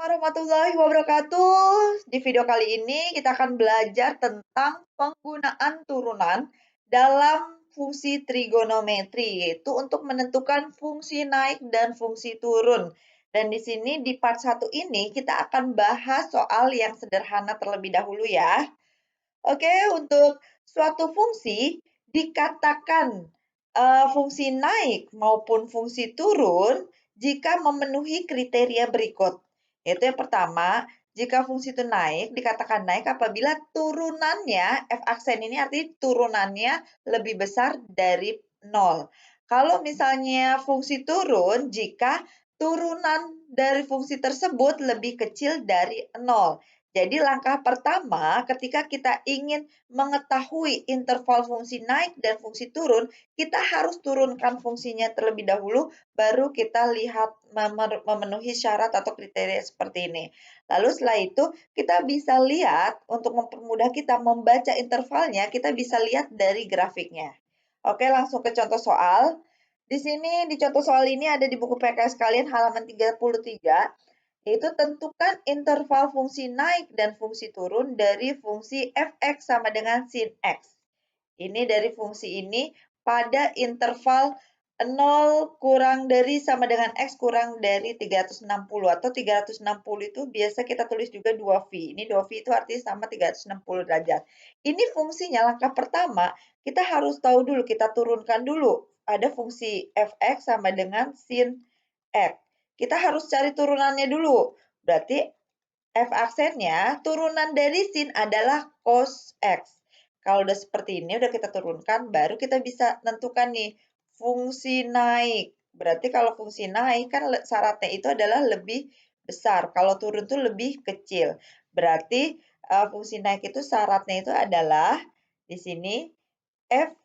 warahmatullahi wabarakatuh. Di video kali ini kita akan belajar tentang penggunaan turunan dalam fungsi trigonometri, yaitu untuk menentukan fungsi naik dan fungsi turun. Dan di sini di part 1 ini kita akan bahas soal yang sederhana terlebih dahulu ya. Oke, untuk suatu fungsi dikatakan fungsi naik maupun fungsi turun jika memenuhi kriteria berikut. Yaitu yang pertama, jika fungsi itu naik, dikatakan naik apabila turunannya, f aksen ini artinya turunannya lebih besar dari 0. Kalau misalnya fungsi turun, jika turunan dari fungsi tersebut lebih kecil dari 0. Jadi langkah pertama ketika kita ingin mengetahui interval fungsi naik dan fungsi turun, kita harus turunkan fungsinya terlebih dahulu, baru kita lihat memenuhi syarat atau kriteria seperti ini. Lalu setelah itu kita bisa lihat untuk mempermudah kita membaca intervalnya, kita bisa lihat dari grafiknya. Oke, langsung ke contoh soal. Di sini di contoh soal ini ada di buku PKS kalian halaman 33. Yaitu tentukan interval fungsi naik dan fungsi turun dari fungsi f(x) sama dengan sin x. Ini dari fungsi ini pada interval 0 kurang dari sama dengan x kurang dari 360 atau 360 itu biasa kita tulis juga 2V. Ini 2V itu artinya sama 360 derajat. Ini fungsinya langkah pertama, kita harus tahu dulu, kita turunkan dulu. Ada fungsi f(x) sama dengan sin x. Kita harus cari turunannya dulu. Berarti f aksennya turunan dari sin adalah cos x. Kalau udah seperti ini, udah kita turunkan, baru kita bisa tentukan nih fungsi naik. Berarti kalau fungsi naik kan syaratnya itu adalah lebih besar. Kalau turun tuh lebih kecil. Berarti fungsi naik itu syaratnya itu adalah di sini f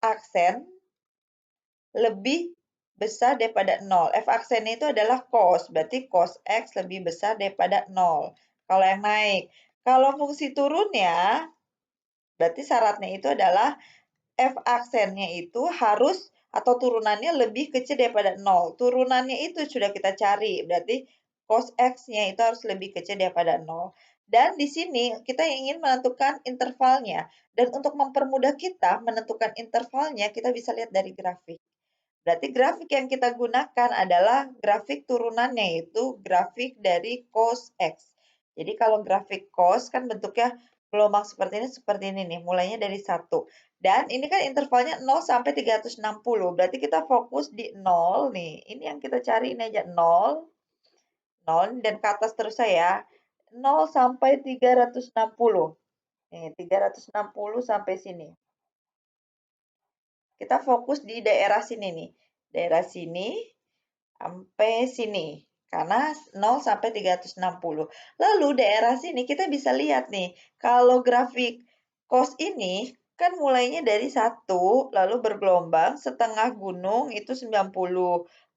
aksen lebih besar daripada 0. F aksennya itu adalah cos, berarti cos X lebih besar daripada 0. Kalau yang naik. Kalau fungsi turunnya, berarti syaratnya itu adalah F aksennya itu harus atau turunannya lebih kecil daripada 0. Turunannya itu sudah kita cari, berarti cos X-nya itu harus lebih kecil daripada 0. Dan di sini kita ingin menentukan intervalnya. Dan untuk mempermudah kita menentukan intervalnya, kita bisa lihat dari grafik. Berarti grafik yang kita gunakan adalah grafik turunannya, yaitu grafik dari cos X. Jadi kalau grafik cos kan bentuknya gelombang seperti ini nih, mulainya dari 1. Dan ini kan intervalnya 0 sampai 360. Berarti kita fokus di 0 nih. Ini yang kita cari ini aja 0, 0 dan ke atas terus saya. 0 sampai 360. Nih, 360 sampai sini. Kita fokus di daerah sini nih. Daerah sini sampai sini. Karena 0 sampai 360. Lalu daerah sini kita bisa lihat nih. Kalau grafik cos ini kan mulainya dari 1, lalu bergelombang, setengah gunung itu 90.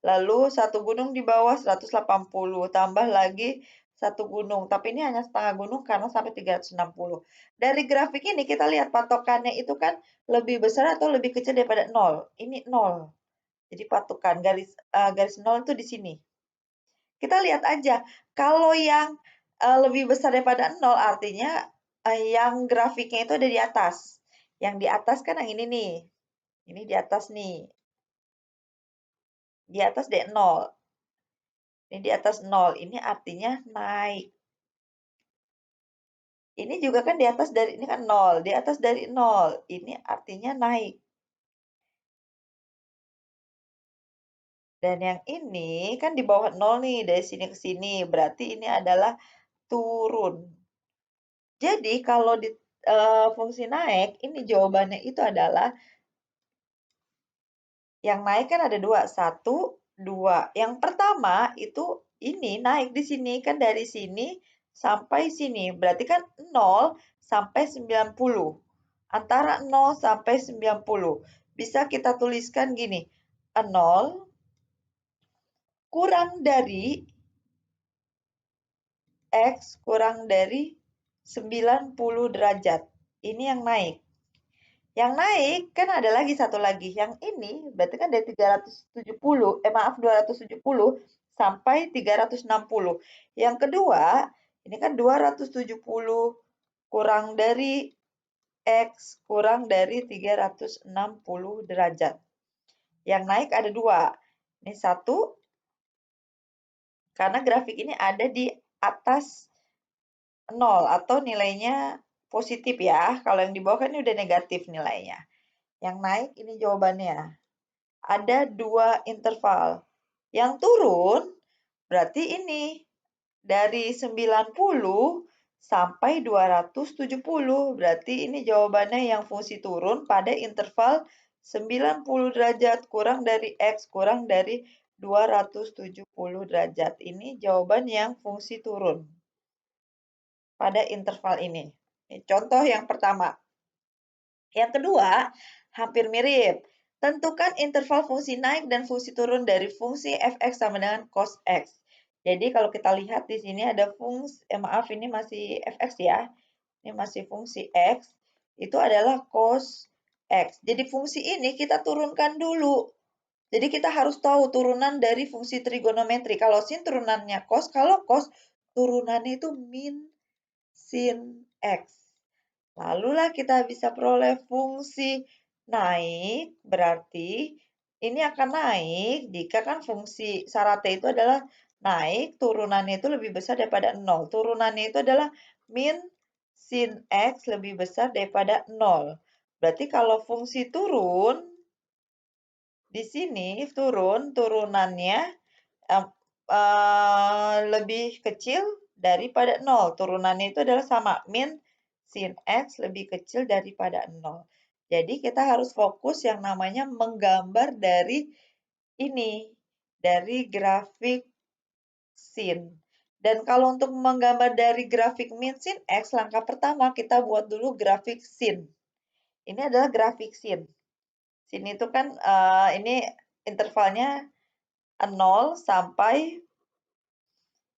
Lalu satu gunung di bawah 180. Tambah lagi satu gunung. Tapi ini hanya setengah gunung karena sampai 360. Dari grafik ini kita lihat patokannya itu kan lebih besar atau lebih kecil daripada 0. Ini 0. Jadi patokan garis 0 itu di sini. Kita lihat aja, kalau yang lebih besar daripada 0 artinya yang grafiknya itu ada di atas. Yang di atas kan yang ini nih. Ini di atas nih. Di atas D0. Ini di atas 0. Ini artinya naik. Ini juga kan di atas dari ini kan 0. Di atas dari 0. Ini artinya naik. Dan yang ini kan di bawah 0 nih, dari sini ke sini. Berarti ini adalah turun. Jadi kalau di fungsi naik, ini jawabannya itu adalah yang naik kan ada 2, 1, 2. Yang pertama itu ini naik di sini kan dari sini sampai sini. Berarti kan 0 sampai 90. Antara 0 sampai 90. Bisa kita tuliskan gini, 0 kurang dari X kurang dari 90 derajat. Ini yang naik. Yang naik kan ada lagi satu lagi. Yang ini berarti kan dari 370, maaf 270 sampai 360. Yang kedua, ini kan 270 kurang dari X kurang dari 360 derajat. Yang naik ada 2. Ini 1, karena grafik ini ada di atas 0 atau nilainya positif ya. Kalau yang di bawah kan ini udah negatif nilainya. Yang naik ini jawabannya. Ada 2 interval. Yang turun berarti ini dari 90 sampai 270. Berarti ini jawabannya yang fungsi turun pada interval 90 derajat kurang dari X kurang dari 270 derajat. Ini jawaban yang fungsi turun pada interval ini. Ini contoh yang pertama. Yang kedua, hampir mirip. Tentukan interval fungsi naik dan fungsi turun dari fungsi f(x) sama dengan cos x. Jadi kalau kita lihat di sini ada fungsi, maaf ini masih f(x) ya. Ini masih fungsi x, itu adalah cos x. Jadi fungsi ini kita turunkan dulu. Jadi kita harus tahu turunan dari fungsi trigonometri. Kalau sin turunannya cos, kalau cos turunannya itu min sin x. Lalulah kita bisa peroleh fungsi naik, berarti ini akan naik jika kan fungsi syaratnya itu adalah naik, turunannya itu lebih besar daripada 0. Turunannya itu adalah min sin X lebih besar daripada 0. Berarti kalau fungsi turun, di sini turunannya lebih kecil daripada 0. Turunannya itu adalah sama, min sin X lebih kecil daripada 0. Jadi kita harus fokus yang namanya menggambar dari ini, dari grafik sin. Dan kalau untuk menggambar dari grafik min sin X, langkah pertama kita buat dulu grafik sin. Ini adalah grafik sin. Sin itu kan ini intervalnya 0 sampai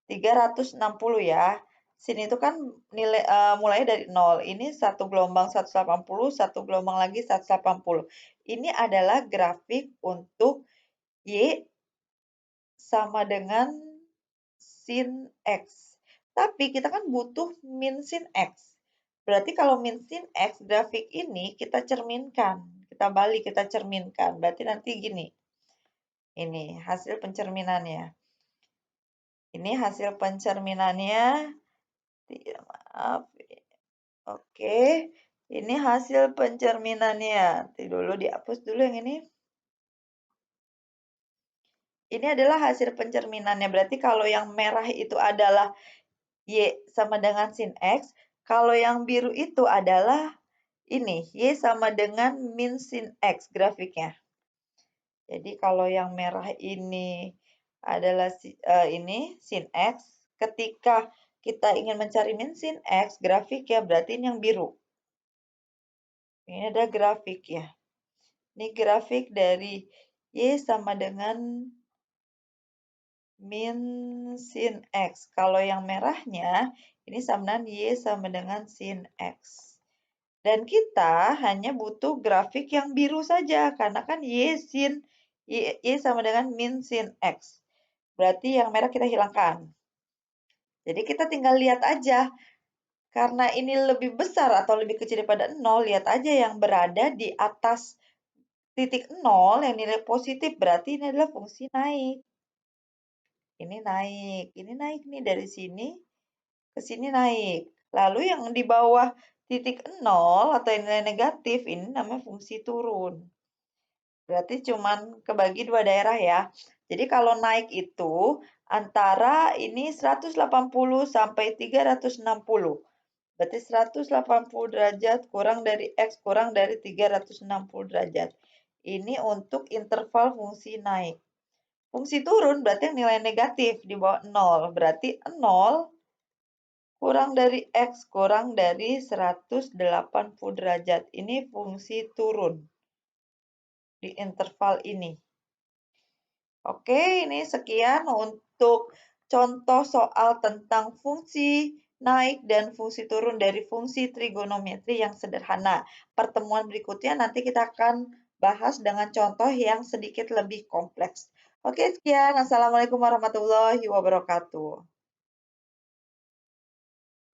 360 ya. Sin itu kan nilai mulai dari 0. Ini satu gelombang 180, satu gelombang lagi 180. Ini adalah grafik untuk Y sama dengan sin X. Tapi kita kan butuh min sin X. Berarti kalau min sin X, grafik ini kita cerminkan. Kita balik, kita cerminkan. Berarti nanti gini. Ini hasil pencerminannya. Ini hasil pencerminannya. Maaf. Oke. Ini hasil pencerminannya. Nanti dulu dihapus dulu yang ini. Ini adalah hasil pencerminannya. Berarti kalau yang merah itu adalah Y sama dengan sin X. Kalau yang biru itu adalah ini. Y sama dengan min sin X grafiknya. Jadi kalau yang merah ini adalah ini sin X. Ketika kita ingin mencari min sin X grafik ya, berarti ini yang biru. Ini ada grafik ya. Ini grafik dari Y sama dengan min sin X. Kalau yang merahnya, ini sama dengan Y sama dengan sin X. Dan kita hanya butuh grafik yang biru saja, karena kan Y sama dengan min sin X. Berarti yang merah kita hilangkan. Jadi kita tinggal lihat aja, karena ini lebih besar atau lebih kecil daripada 0, lihat aja yang berada di atas titik 0 yang nilai positif, berarti ini adalah fungsi naik. Ini naik nih dari sini ke sini naik. Lalu yang di bawah titik 0 atau yang nilai negatif, ini namanya fungsi turun. Berarti cuman kebagi dua daerah ya. Jadi kalau naik itu antara ini 180 sampai 360. Berarti 180 derajat kurang dari X kurang dari 360 derajat. Ini untuk interval fungsi naik. Fungsi turun berarti yang nilai negatif di bawah 0. Berarti 0 kurang dari X kurang dari 180 derajat. Ini fungsi turun di interval ini. Oke, ini sekian untuk contoh soal tentang fungsi naik dan fungsi turun dari fungsi trigonometri yang sederhana. Pertemuan berikutnya nanti kita akan bahas dengan contoh yang sedikit lebih kompleks. Oke, sekian. Assalamualaikum warahmatullahi wabarakatuh.